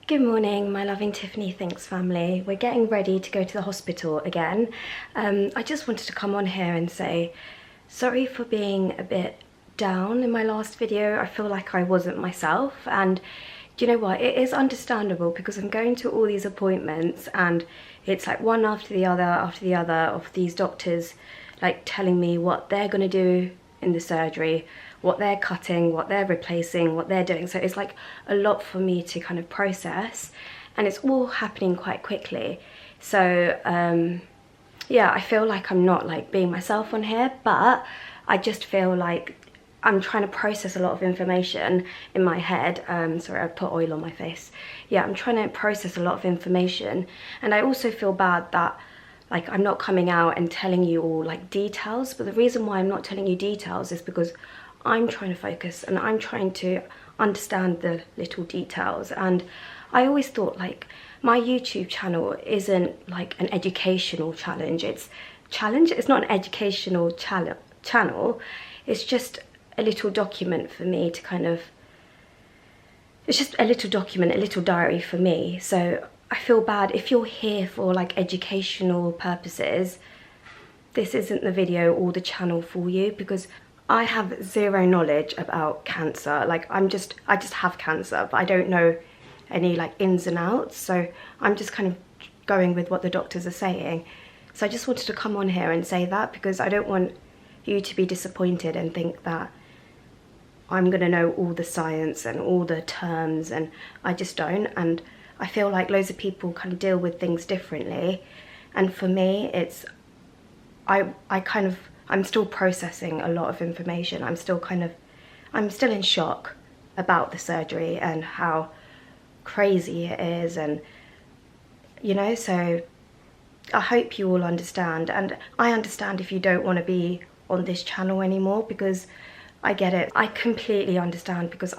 Good morning, my loving Tiffany Thinks family. We're getting ready to go to the hospital again. I just wanted to come on here and say sorry for being a bit down in my last video. I feel like I wasn't myself, and do you know what? It is understandable because I'm going to all these appointments and it's like one after the other of these doctors like telling me what they're going to do in the surgery, what they're cutting, what they're replacing, what they're doing. So it's like a lot for me to kind of process, and it's all happening quite quickly. So yeah, I feel like I'm not like being myself on here, but I just feel like I'm trying to process a lot of information in my head. Sorry, I put oil on my face. Yeah, I'm trying to process a lot of information, and I also feel bad that like I'm not coming out and telling you all like details. But the reason why I'm not telling you details is because I'm trying to focus and I'm trying to understand the little details. And I always thought like my YouTube channel isn't like an educational challenge. It's not an educational channel. It's just a little document for me to kind of, it's just a little document, a little diary for me. So I feel bad if you're here for like educational purposes. This isn't the video or the channel for you, because I have zero knowledge about cancer. Like I just have cancer, but I don't know any like ins and outs. So I'm just kind of going with what the doctors are saying. So I just wanted to come on here and say that, because I don't want you to be disappointed and think that I'm gonna know all the science and all the terms, and I just don't. And I feel like loads of people kind of deal with things differently. And for me, it's, I'm still processing a lot of information. I'm still in shock about the surgery and how crazy it is, and you know, so I hope you all understand. And I understand if you don't want to be on this channel anymore, because I get it. I completely understand, because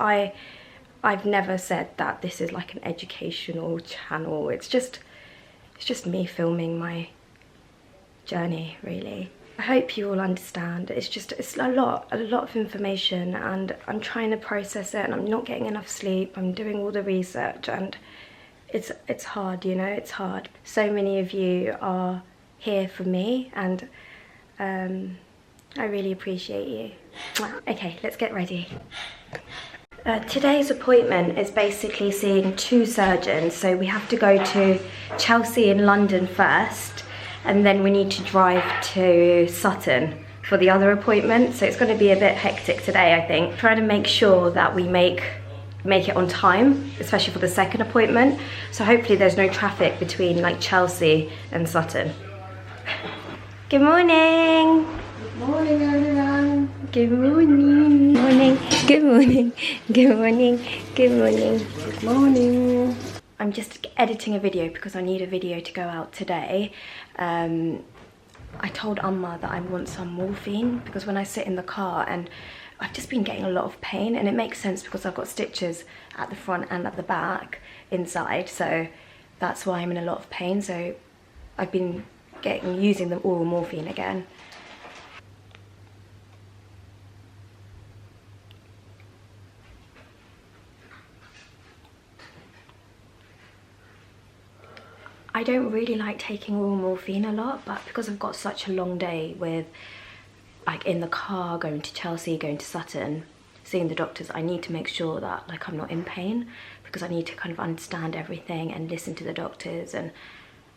I've never said that this is like an educational channel. It's just me filming my journey, really. I hope you all understand. It's a lot of information, and I'm trying to process it, and I'm not getting enough sleep. I'm doing all the research, and it's hard, you know, it's hard. So many of you are here for me, and I really appreciate you. Okay, let's get ready. Today's appointment is basically seeing 2 surgeons. So we have to go to Chelsea in London first, and then we need to drive to Sutton for the other appointment. So it's going to be a bit hectic today, I think. Trying to make sure that we make it on time, especially for the second appointment. So hopefully there's no traffic between like Chelsea and Sutton. Good morning. Good morning, everyone. Good morning. Morning. Good morning. Good morning. Good morning. Good morning. I'm just editing a video because I need a video to go out today. I told Amma that I want some morphine, because when I sit in the car, and I've just been getting a lot of pain, and it makes sense because I've got stitches at the front and at the back inside, so that's why I'm in a lot of pain. So I've been using the oral morphine again. I don't really like taking oral morphine a lot, but because I've got such a long day with like in the car, going to Chelsea, going to Sutton, seeing the doctors, I need to make sure that like I'm not in pain, because I need to kind of understand everything and listen to the doctors. And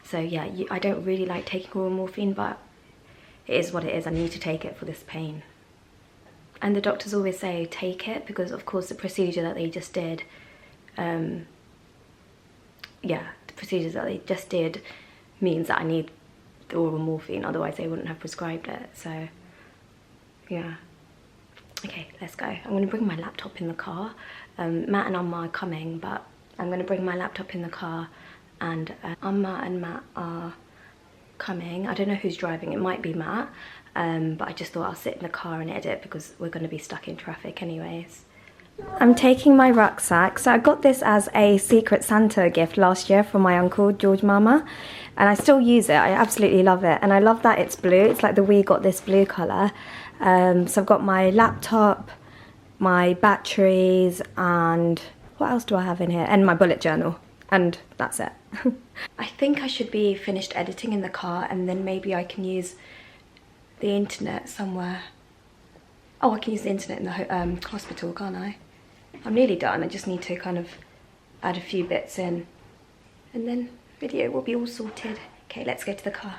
so yeah, I don't really like taking oral morphine, but it is what it is. I need to take it for this pain. And the doctors always say take it, because of course the procedure that they just did, procedures that they just did means that I need the oral morphine, otherwise they wouldn't have prescribed it. So yeah, okay, let's go. I'm going to bring my laptop in the car. Matt and Amma are coming, but I'm going to bring my laptop in the car, and Amma and Matt are coming. I don't know who's driving, it might be Matt, but I just thought I'll sit in the car and edit because we're going to be stuck in traffic anyways. I'm taking my rucksack. So I got this as a Secret Santa gift last year from my uncle, George Mama, and I still use it. I absolutely love it, and I love that it's blue. It's like the We Got This blue colour. So I've got my laptop, my batteries, and what else do I have in here? And my bullet journal. and that's it. I think I should be finished editing in the car, and then maybe I can use the internet somewhere. Oh, I can use the internet in the hospital, can't I? I'm nearly done. I just need to kind of add a few bits in, and then video will be all sorted. Okay, let's go to the car.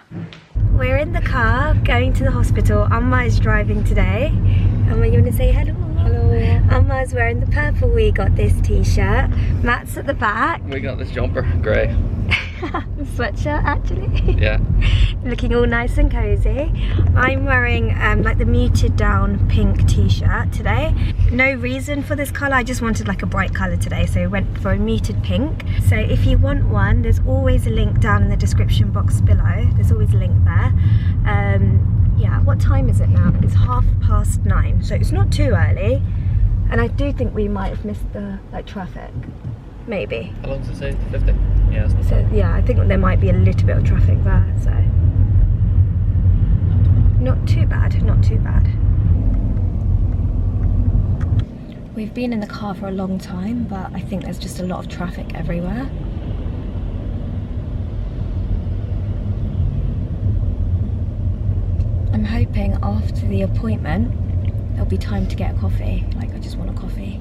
We're in the car going to the hospital. Amma is driving today. Amma, you want to say hello? Hello. Amma's wearing the purple. We got this t-shirt. Matt's at the back. We got this jumper, grey. Sweatshirt, actually. Yeah. Looking all nice and cozy. I'm wearing like the muted down pink t-shirt today. No reason for this colour, I just wanted like a bright colour today, so I went for a muted pink. So if you want one, there's always a link down in the description box below. There's always a link there. Yeah, what time is it now? It's 9:30, so it's not too early. And I do think we might have missed the like traffic. Maybe. How long does it say? 50? Yeah, it's not So bad. yeah, I think there might be a little bit of traffic there, so not too bad, not too bad. We've been in the car for a long time, but I think there's just a lot of traffic everywhere. I'm hoping after the appointment there'll be time to get a coffee. Like, I just want a coffee.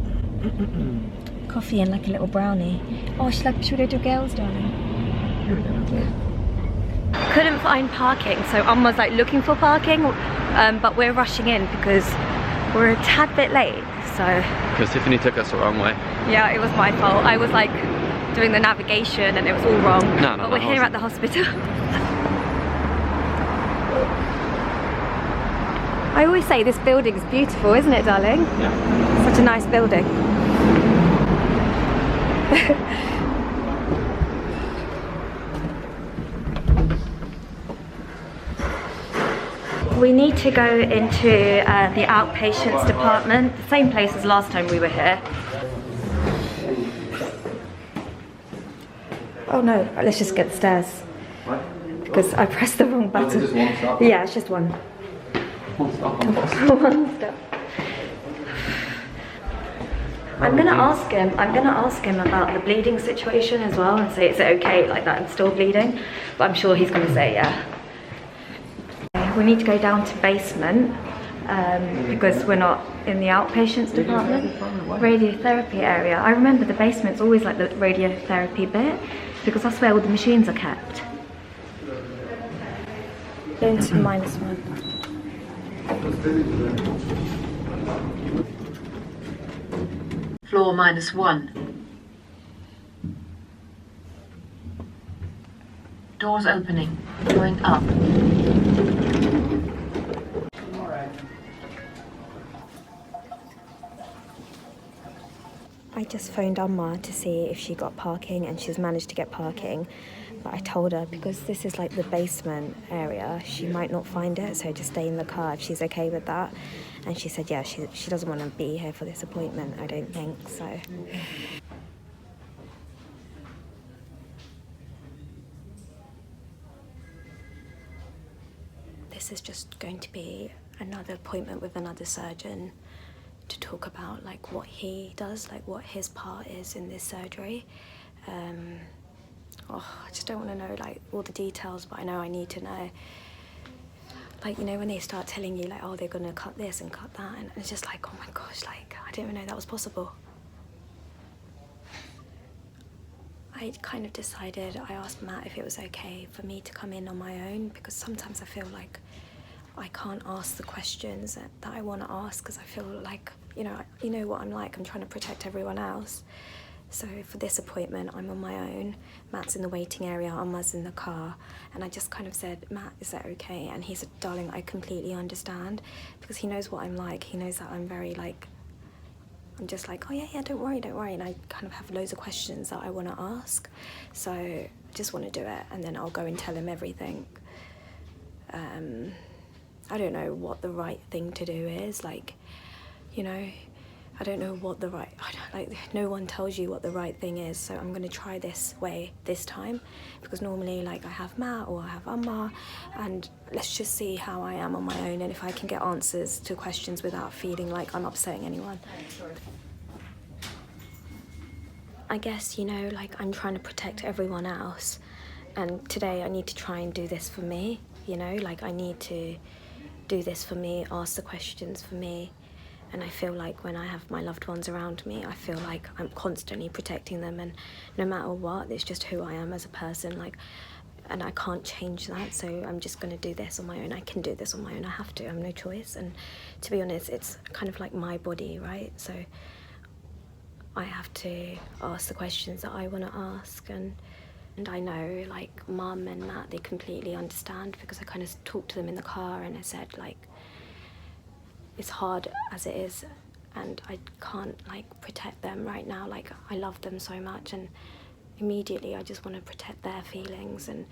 Coffee and like a little brownie. Oh, should we go to girls, darling? Yeah. Couldn't find parking, so Amma's like looking for parking, but we're rushing in because we're a tad bit late. So Because Tiffany took us the wrong way. yeah, it was my fault. I was like doing the navigation and it was all wrong. No, but we're here at the hospital. I always say this building is beautiful, isn't it, darling? Yeah. Such a nice building. We need to go into the outpatients department, the same place as last time we were here. Oh no, let's just get the stairs. What? Because I pressed the wrong button. Just one stop? Yeah, it's just one. One stop on bus. One step. I'm gonna ask him about the bleeding situation as well and say, is it okay like that I'm still bleeding? But I'm sure he's gonna say yeah. We need to go down to basement because we're not in the outpatients department. Radiotherapy area. I remember the basement's always like the radiotherapy bit because that's where all the machines are kept. Into -1. Floor -1. Doors opening. Going up. I just phoned Amma to see if she got parking, and she's managed to get parking. But I told her because this is like the basement area, she might not find it, so just stay in the car if she's okay with that. And she said, yeah, she doesn't want to be here for this appointment, I don't think, so. This is just going to be another appointment with another surgeon to talk about like what he does, like what his part is in this surgery. I just don't want to know like all the details, but I know I need to know. Like, you know, when they start telling you like, oh, they're gonna cut this and cut that, and it's just like, oh my gosh, like I didn't even know that was possible. I kind of decided, I asked Matt if it was okay for me to come in on my own, because sometimes I feel like I can't ask the questions that I want to ask because I feel like, you know what I'm like, I'm trying to protect everyone else. So for this appointment, I'm on my own. Matt's in the waiting area, Amma's in the car, and I just kind of said, Matt, is that okay? And he said, darling, I completely understand, because he knows what I'm like. He knows that I'm very like, I'm just like, oh yeah, don't worry, and I kind of have loads of questions that I want to ask. So I just want to do it, and then I'll go and tell him everything. I don't know what the right thing to do is, like, you know, I don't know what the right, like, no one tells you what the right thing is, so I'm going to try this way this time, because normally, like, I have Matt or I have Amma, and let's just see how I am on my own, and if I can get answers to questions without feeling like I'm upsetting anyone. I guess, you know, like I'm trying to protect everyone else, and today I need to try and do this for me, you know, like I need to do this for me, ask the questions for me. And I feel like when I have my loved ones around me, I feel like I'm constantly protecting them, and no matter what, it's just who I am as a person, like, and I can't change that, so I'm just going to do this on my own. I can do this on my own, I have to, I have no choice. And to be honest, it's kind of like my body, right? So I have to ask the questions that I want to ask, and I know, like, Mum and Matt, they completely understand, because I kind of talked to them in the car and I said, like, it's hard as it is, and I can't, like, protect them right now. Like, I love them so much, and immediately I just want to protect their feelings, and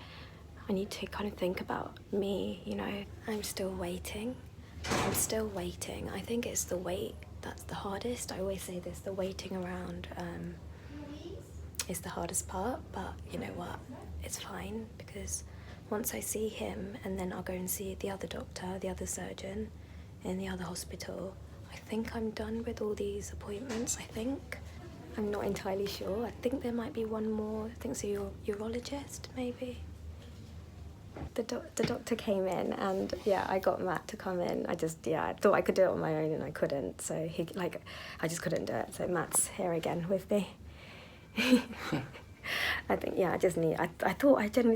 I need to kind of think about me, you know. I'm still waiting. I'm still waiting. I think it's the wait that's the hardest. I always say this, the waiting around is the hardest part, but you know what? It's fine, because once I see him, and then I'll go and see the other doctor, the other surgeon, in the other hospital, I think I'm done with all these appointments, I think. I'm not entirely sure. I think there might be one more. I think it's a urologist, maybe. The doctor came in, and yeah, I got Matt to come in. I thought I could do it on my own, and I couldn't. So I just couldn't do it. So Matt's here again with me. I think, yeah, I genuinely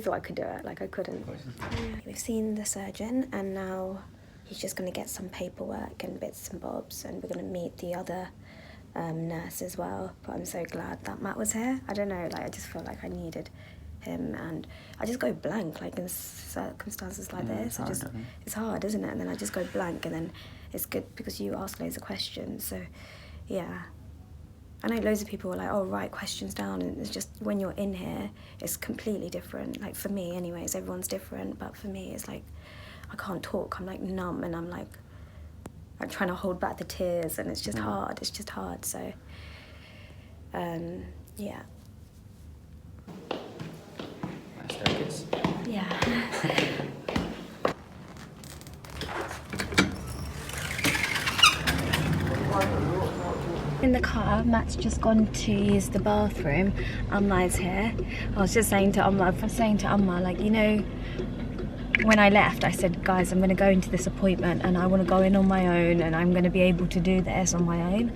thought I could do it, like I couldn't. Yeah. We've seen the surgeon, and now he's just going to get some paperwork and bits and bobs, and we're going to meet the other nurse as well. But I'm so glad that Matt was here. I don't know, like I just felt like I needed him, and I just go blank, like in circumstances like this. It's hard, isn't it? And then I just go blank, and then it's good because you ask loads of questions. So yeah, I know loads of people are like, oh, write questions down, and it's just when you're in here, it's completely different. Like for me anyways, everyone's different, but for me it's like I can't talk. I'm like numb, and I'm trying to hold back the tears, and it's just hard. It's just hard. So yeah. Nice staircase. Yeah. In the car, Matt's just gone to use the bathroom. Amma's here. I was saying to Amma, like, you know, when I left, I said, guys, I'm going to go into this appointment, and I want to go in on my own, and I'm going to be able to do this on my own.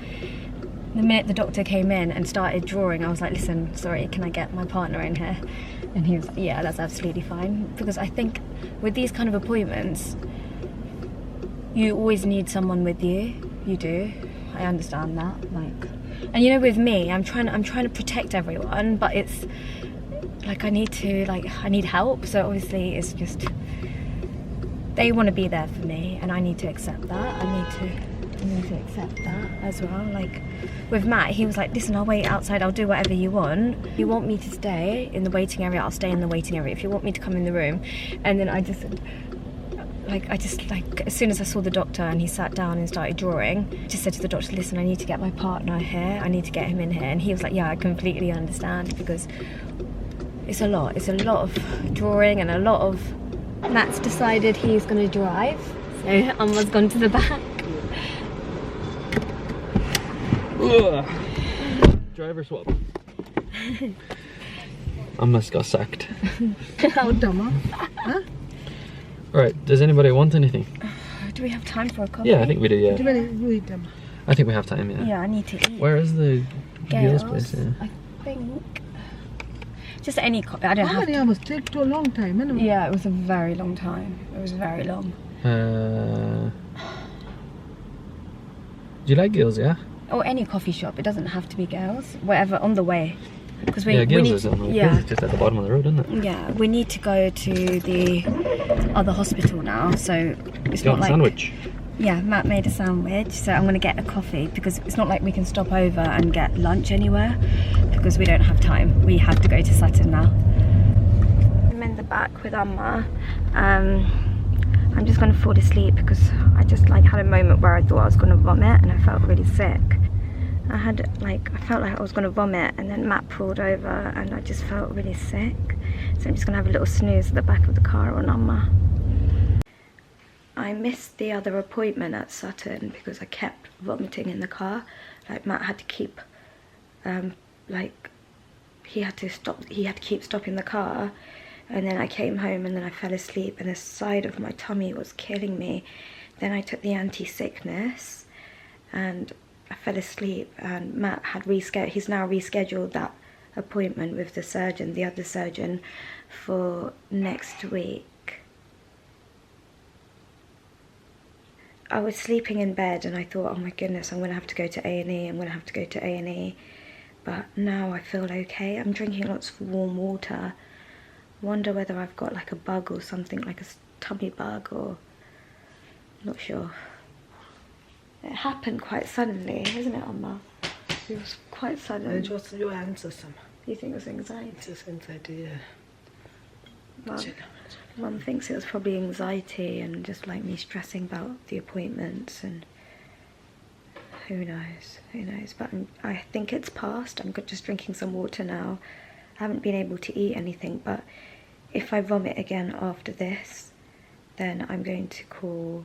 The minute the doctor came in and started drawing, I was like, listen, sorry, can I get my partner in here? And he was, yeah, that's absolutely fine. Because I think with these kind of appointments, you always need someone with you. You do. I understand that. Like, and you know, with me, I'm trying to protect everyone, but it's like I need help. So obviously, it's just they want to be there for me, and I need to accept that. I need to accept that as well. Like with Matt, he was like, listen, I'll wait outside, I'll do whatever you want. If you want me to stay in the waiting area, I'll stay in the waiting area. If you want me to come in the room. And then I just as soon as I saw the doctor and he sat down and started drawing, I just said to the doctor, listen, I need to get my partner here, I need to get him in here. And he was like, yeah, I completely understand, because it's a lot of drawing and a lot of... Matt's decided he's going to drive, so Amma's gone to the back. Driver swap. Amma's got sacked. How dumb, huh? Alright, does anybody want anything? Do we have time for a coffee? Yeah, I think we do, yeah. I think we have time, yeah. Yeah, I need to eat. Where is the Gales place? Yeah. I think... Just any coffee. I don't have to. How many hours? Take too a long time, isn't it? Yeah, it was a very long time. It was very long. Do you like Gales, yeah? Or any coffee shop. It doesn't have to be Gales. Whatever, on the way. Because Gales is on the way. It's just at the bottom of the road, isn't it? Yeah, we need to go to the other hospital now, so it's not like... sandwich. Yeah, Matt made a sandwich, so I'm going to get a coffee, because it's not like we can stop over and get lunch anywhere, because we don't have time. We have to go to Sutton now. I'm in the back with Amma. I'm just going to fall asleep, because I just had a moment where I thought I was going to vomit, and I felt really sick. I felt like I was going to vomit, and then Matt pulled over, and I just felt really sick. So I'm just going to have a little snooze at the back of the car on Amma. I missed the other appointment at Sutton because I kept vomiting in the car. Like, Matt had to keep he had to keep stopping the car. And then I came home and then I fell asleep and the side of my tummy was killing me. Then I took the anti-sickness and I fell asleep, and Matt had he's now rescheduled that appointment with the surgeon, the other surgeon, for next week. I was sleeping in bed and I thought, oh my goodness, I'm gonna have to go to A&E, I'm gonna have to go to A&E. But now I feel okay. I'm drinking lots of warm water. Wonder whether I've got like a bug or something, like a tummy bug, or not sure. It happened quite suddenly, isn't it, Amma? It was quite sudden. It was your answer, some. You think it was anxiety? It's just anxiety, yeah. Mum thinks it was probably anxiety and just like me stressing about the appointments, and who knows, but I think it's passed. I'm just drinking some water now. I haven't been able to eat anything, but if I vomit again after this, then I'm going to call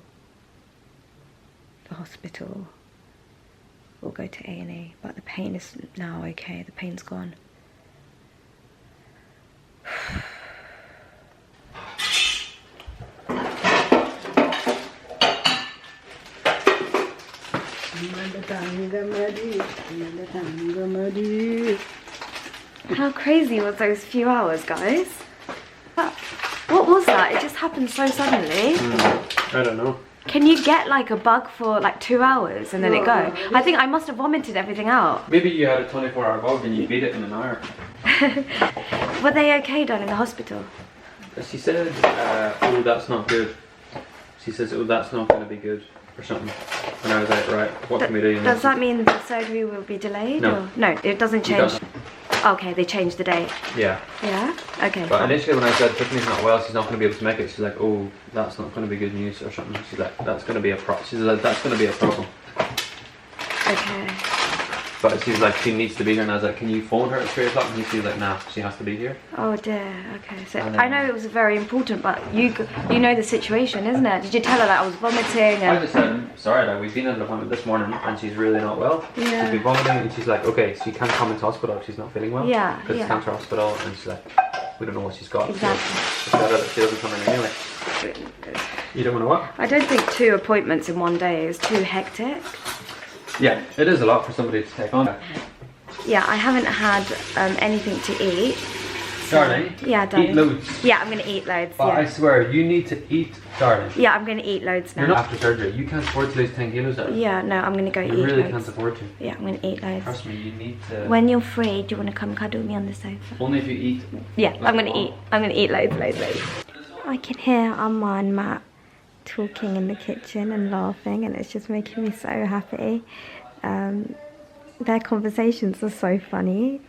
the hospital or go to A&E. But the pain is now okay, the pain's gone. How crazy was those few hours, guys? What was that? It just happened so suddenly. I don't know. Can you get like a bug for like 2 hours and then it go? I think I must have vomited everything out. Maybe you had a 24-hour bug and you beat it in an hour. Were they okay down in the hospital? She said, oh, that's not good. She says, oh, that's not going to be good, or something. And I was like, right, what can we do? Does that mean the surgery will be delayed? No. Or? No, it doesn't change. Okay, they changed the date. Yeah. Yeah? Okay. But initially when I said Tiffany's not well, she's not going to be able to make it, she's like, oh, that's not going to be good news, or something. She's like, that's going to be a problem. Okay. But she's like, she needs to be here, and I was like, can you phone her at 3 o'clock? And she's like, nah, she has to be here. Oh dear, okay. So I know it was very important, but you know the situation, isn't it? Did you tell her that I was vomiting? And I just said, sorry, like, we've been at an appointment this morning and she's really not well. Yeah. She's been vomiting, and she's like, okay, she can't come into hospital if she's not feeling well. Yeah, because it's cancer hospital, and she's like, we don't know what she's got. Exactly. So she doesn't come in anyway. You don't want to what? I don't think 2 appointments in one day is too hectic. Yeah, it is a lot for somebody to take on. Yeah, I haven't had anything to eat. Darling, yeah, darling. eat loads. Yeah, I'm going to eat loads. But yeah. I swear, you need to eat, darling. Yeah, I'm going to eat loads now. You're not after surgery. You can't afford to lose 10 kilos, darling. Yeah, no, I'm going to go eat You really loads. can't afford to. Yeah, I'm going to eat loads. Trust me, you need to... When you're free, do you want to come cuddle me on the sofa? Only if you eat. Yeah, I'm going to eat. I'm going to eat loads. I can hear Amma and Matt talking in the kitchen and laughing, and it's just making me so happy. Their conversations are so funny.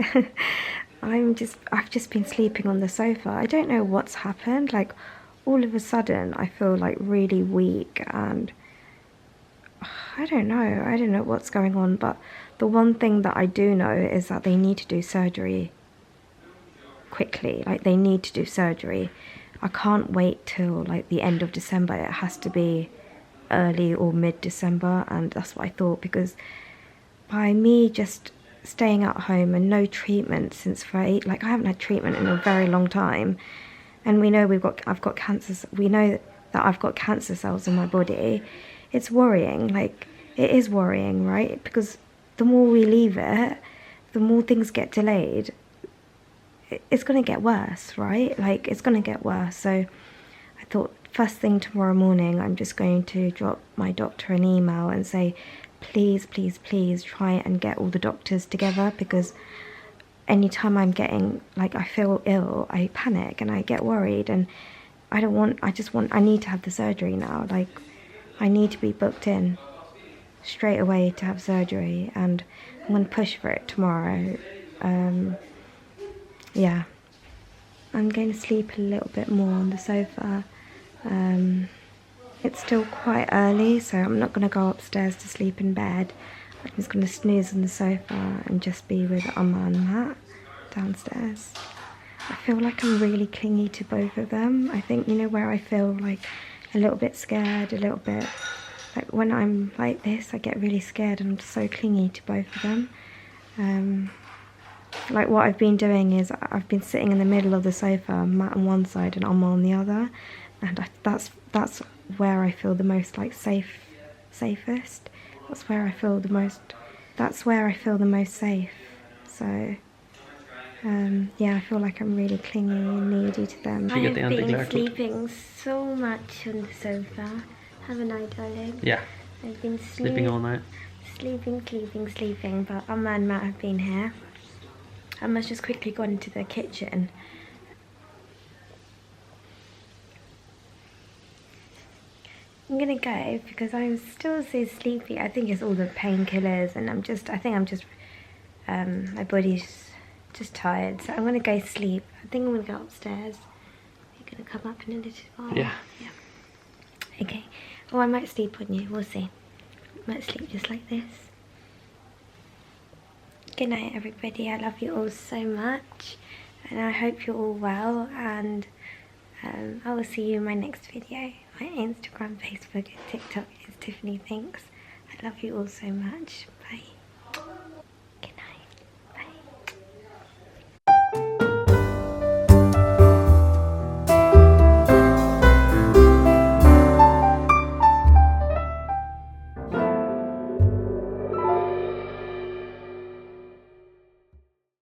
I've just been sleeping on the sofa. I don't know what's happened. Like, all of a sudden, I feel like really weak, and I don't know what's going on. But the one thing that I do know is that they need to do surgery quickly. Like, they need to do surgery. I can't wait till like the end of December. It has to be early or mid-December, and that's what I thought, because by me just staying at home and no treatment since I haven't had treatment in a very long time, and we know I've got cancer. We know that I've got cancer cells in my body. It's worrying. Like, it is worrying, right? Because the more we leave it, the more things get delayed. It's going to get worse, right? Like, it's going to get worse. So I thought first thing tomorrow morning, I'm just going to drop my doctor an email and say, please, please, please try and get all the doctors together, because anytime I'm getting, like, I feel ill, I panic and I get worried, and I need to have the surgery now. Like, I need to be booked in straight away to have surgery, and I'm going to push for it tomorrow. Yeah, I'm going to sleep a little bit more on the sofa. It's still quite early, so I'm not going to go upstairs to sleep in bed. I'm just going to snooze on the sofa and just be with Amma and Matt downstairs. I feel like I'm really clingy to both of them. I think, you know, where I feel like a little bit scared, a little bit, like when I'm like this, I get really scared, and I'm so clingy to both of them. like what I've been doing is I've been sitting in the middle of the sofa, Matt on one side and Amma on the other, and that's where I feel the most like safest. That's where I feel the most safe. So yeah, I feel like I'm really clingy and needy to them. I have been sleeping so much on the sofa, haven't I, darling? Yeah. I've been Sleeping all night. Sleeping, but Amma and Matt have been here. Amma's just quickly gone into the kitchen. I'm gonna go because I'm still so sleepy. I think it's all the painkillers, and I think I'm just, my body's just tired. So I'm gonna go sleep. I think I'm gonna go upstairs. You're gonna come up in a little while. Yeah. Okay. Or I might sleep on you. We'll see. Might sleep just like this. Good night, everybody. I love you all so much, and I hope you're all well, and I will see you in my next video. My Instagram, Facebook and TikTok is Tiffany Thinks. I love you all so much. Bye.